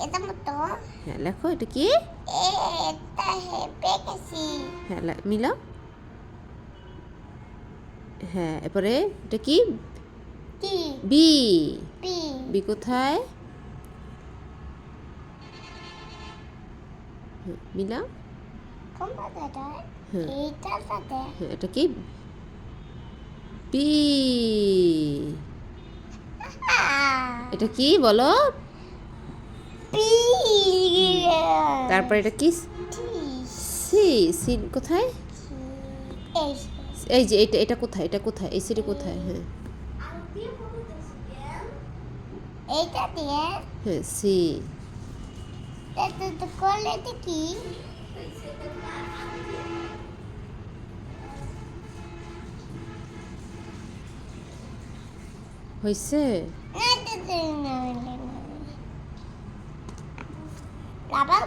এটা মতো হ্যাঁ লেখো, এটা কি? এটা পেকেছি। হ্যাঁ মিলাও। হ্যাঁ, এরপরে এটা কি? T B. পি বি কোথায়? মিলাও। কোন পাতাটা? হ্যাঁ এইটা পাতা। হ্যাঁ, এটা কি? বি। এটা কি বলো? পি তারপর এটা কি? T C. সি কোথায়? এই এই যে এটা, এটা কোথায়? এটা কোথায়? এই সিটি কোথায়? হ্যাঁ এইটা দিয়ে হ্যাঁ সি। এটা তো করলে তো কি? হয়েছে? না, আবার